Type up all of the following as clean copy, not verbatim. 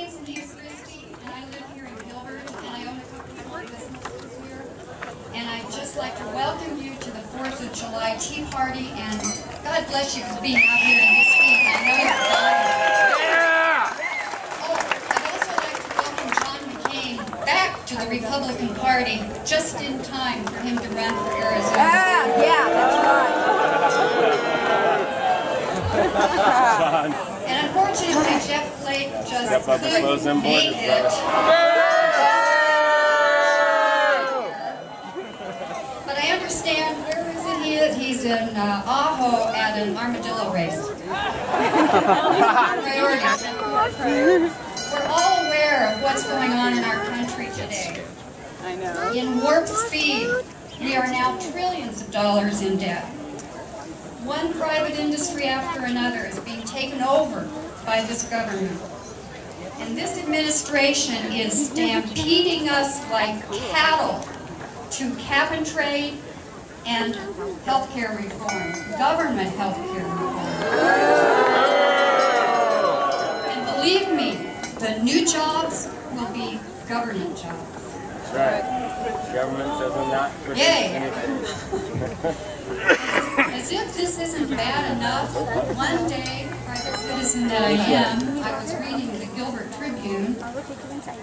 name's Anita Christie, and I live here in Gilbert, and I own a couple of businesses here. And I'd just like to welcome you to the 4th of July Tea Party, and God bless you for being out here in this heat. I know you're dying. Oh, I'd also like to welcome John McCain back to the Republican Party, just in time for him to run for Arizona. Yeah, that's right. And unfortunately, Jeff Flake just couldn't make it. But I understand, where is he? He's in Ajo at an armadillo race. Priorities. We're all aware of what's going on in our country today. I know. In warp speed, we are now trillions of dollars in debt. One private industry after another is being taken over by this government. And this administration is stampeding us like cattle to cap and trade and healthcare reform, government healthcare reform. And believe me, the new jobs will be government jobs. That's right. Government does not produce anything. As if this isn't bad enough, one day, private citizen that I am, I was reading the Gilbert Tribune,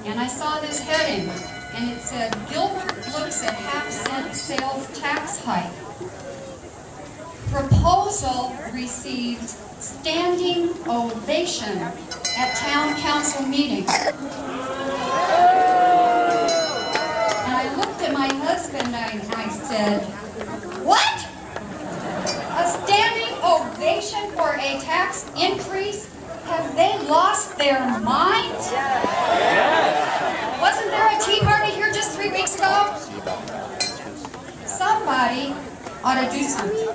and I saw this heading, and it said, Gilbert looks at half-cent sales tax hike. Proposal received standing ovation at town council meeting. And I looked at my husband and I said, what? A standing ovation for a tax increase? Have they lost their minds? Wasn't there a tea party here just 3 weeks ago? Somebody ought to do something.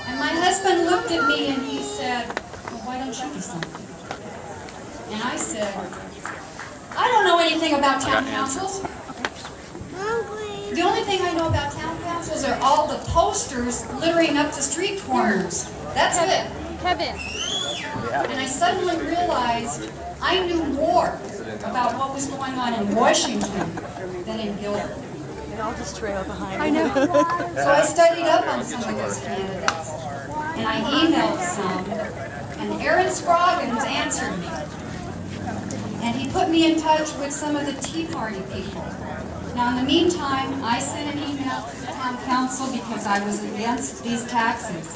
And my husband looked at me and he said, well, why don't you do something? And I said, I don't know anything about town councils. The only thing I know about town councils are all the posters littering up the street corners. That's it. Kevin. And I suddenly realized I knew more about what was going on in Washington than in Gilbert. And I'll just trail behind. I know. So I studied up on some of those candidates. And I emailed some. And Aaron Scroggins answered me. And he put me in touch with some of the Tea Party people. Now, in the meantime, I sent an email to the town council because I was against these taxes.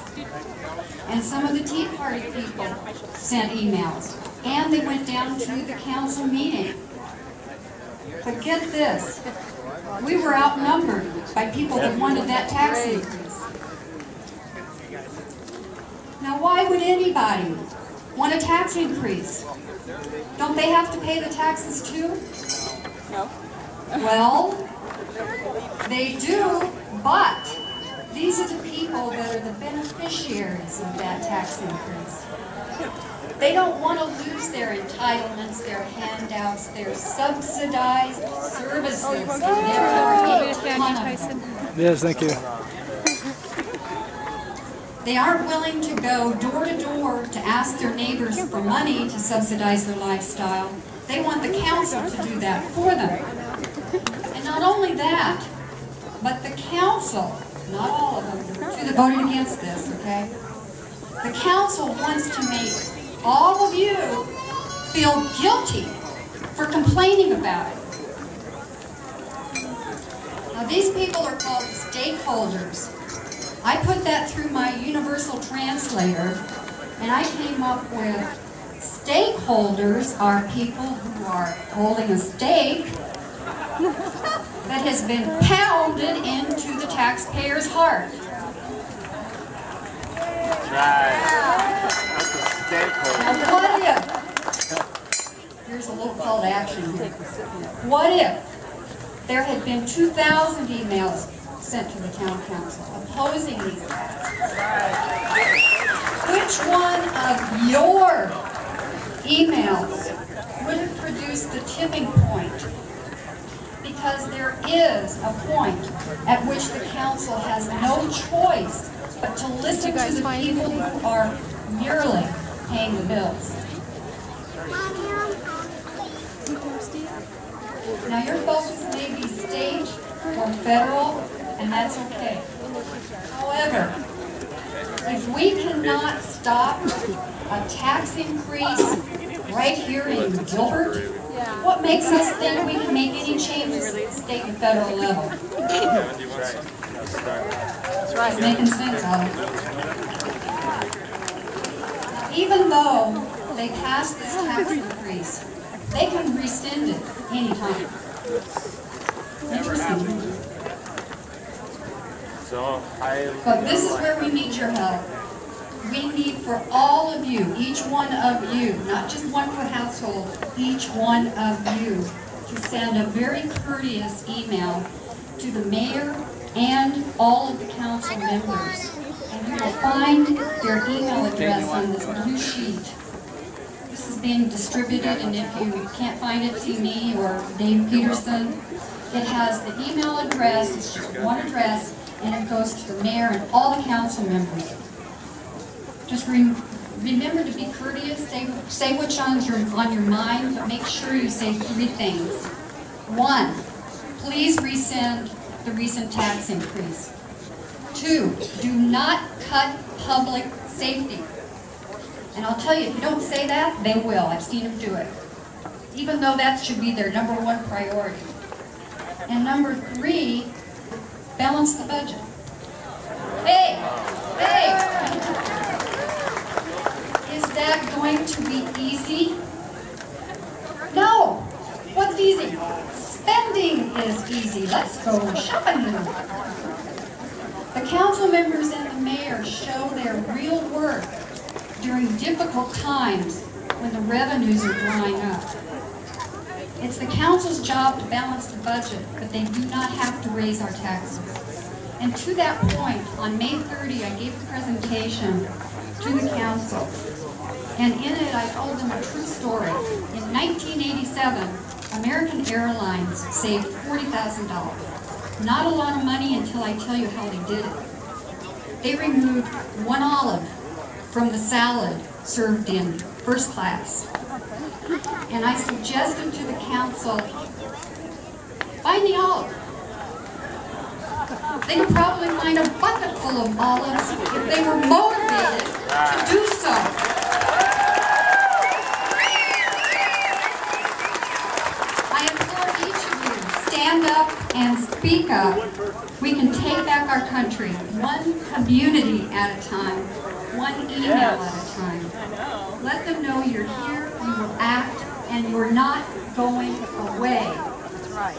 And some of the Tea Party people sent emails. And they went down to the council meeting. But get this, we were outnumbered by people that wanted that tax increase. Now, why would anybody want a tax increase? Don't they have to pay the taxes too? No. Well, they do, but these are the people that are the beneficiaries of that tax increase. They don't want to lose their entitlements, their handouts, their subsidized services. Yes, thank you. They aren't willing to go door to door to ask their neighbors for money to subsidize their lifestyle. They want the council to do that for them. And not only that, but the council, not all of them, there were two that voted against this, okay? The council wants to make all of you feel guilty for complaining about it. Now, these people are called stakeholders. I put that through my universal translator, and I came up with stakeholders are people who are holding a stake that has been pounded into the taxpayer's heart. That's right. That's a stakeholder. Now, what if, here's a little call to action here. What if there had been 2,000 emails sent to the town council opposing these taxes? Which one of your emails would have produced the tipping point? Because there is a point at which the council has no choice but to listen to the people who are merely paying the bills. Now your focus may be state or federal, and that's okay. However, if we cannot stop a tax increase right here in Gilbert, what makes us think we can make any changes at the state and federal level? That's right. It's making sense, Alex. Even though they passed this tax increase, they can rescind it anytime. Interesting. But this is where we need your help. We need for all of you, each one of you, not just one per household, each one of you, to send a very courteous email to the mayor and all of the council members. And you will find their email address on this blue sheet. This is being distributed, and if you can't find it, see me or Dave Peterson. It has the email address, it's just one address, and it goes to the mayor and all the council members. Just remember to be courteous, say what's on your mind, but make sure you say 3 things. 1, please rescind the recent tax increase. 2, do not cut public safety. And I'll tell you, if you don't say that, they will. I've seen them do it. Even though that should be their #1 priority. And number 3, balance the budget. Hey! Is that going to be easy? No! What's easy? Spending is easy. Let's go shopping. The council members and the mayor show their real worth during difficult times when the revenues are drying up. It's the council's job to balance the budget, but they do not have to raise our taxes. And to that point, on May 30, I gave a presentation to the council. And in it, I told them a true story. In 1987, American Airlines saved $40,000. Not a lot of money until I tell you how they did it. They removed 1 olive from the salad served in first class. And I suggested to the council, find the olive. They could probably find a bucket full of olives if they were motivated to do so. I implore each of you, stand up and speak up. We can take back our country, one community at a time, one email at a time. Let them know you're here, you will act, and you're not going away. That's right.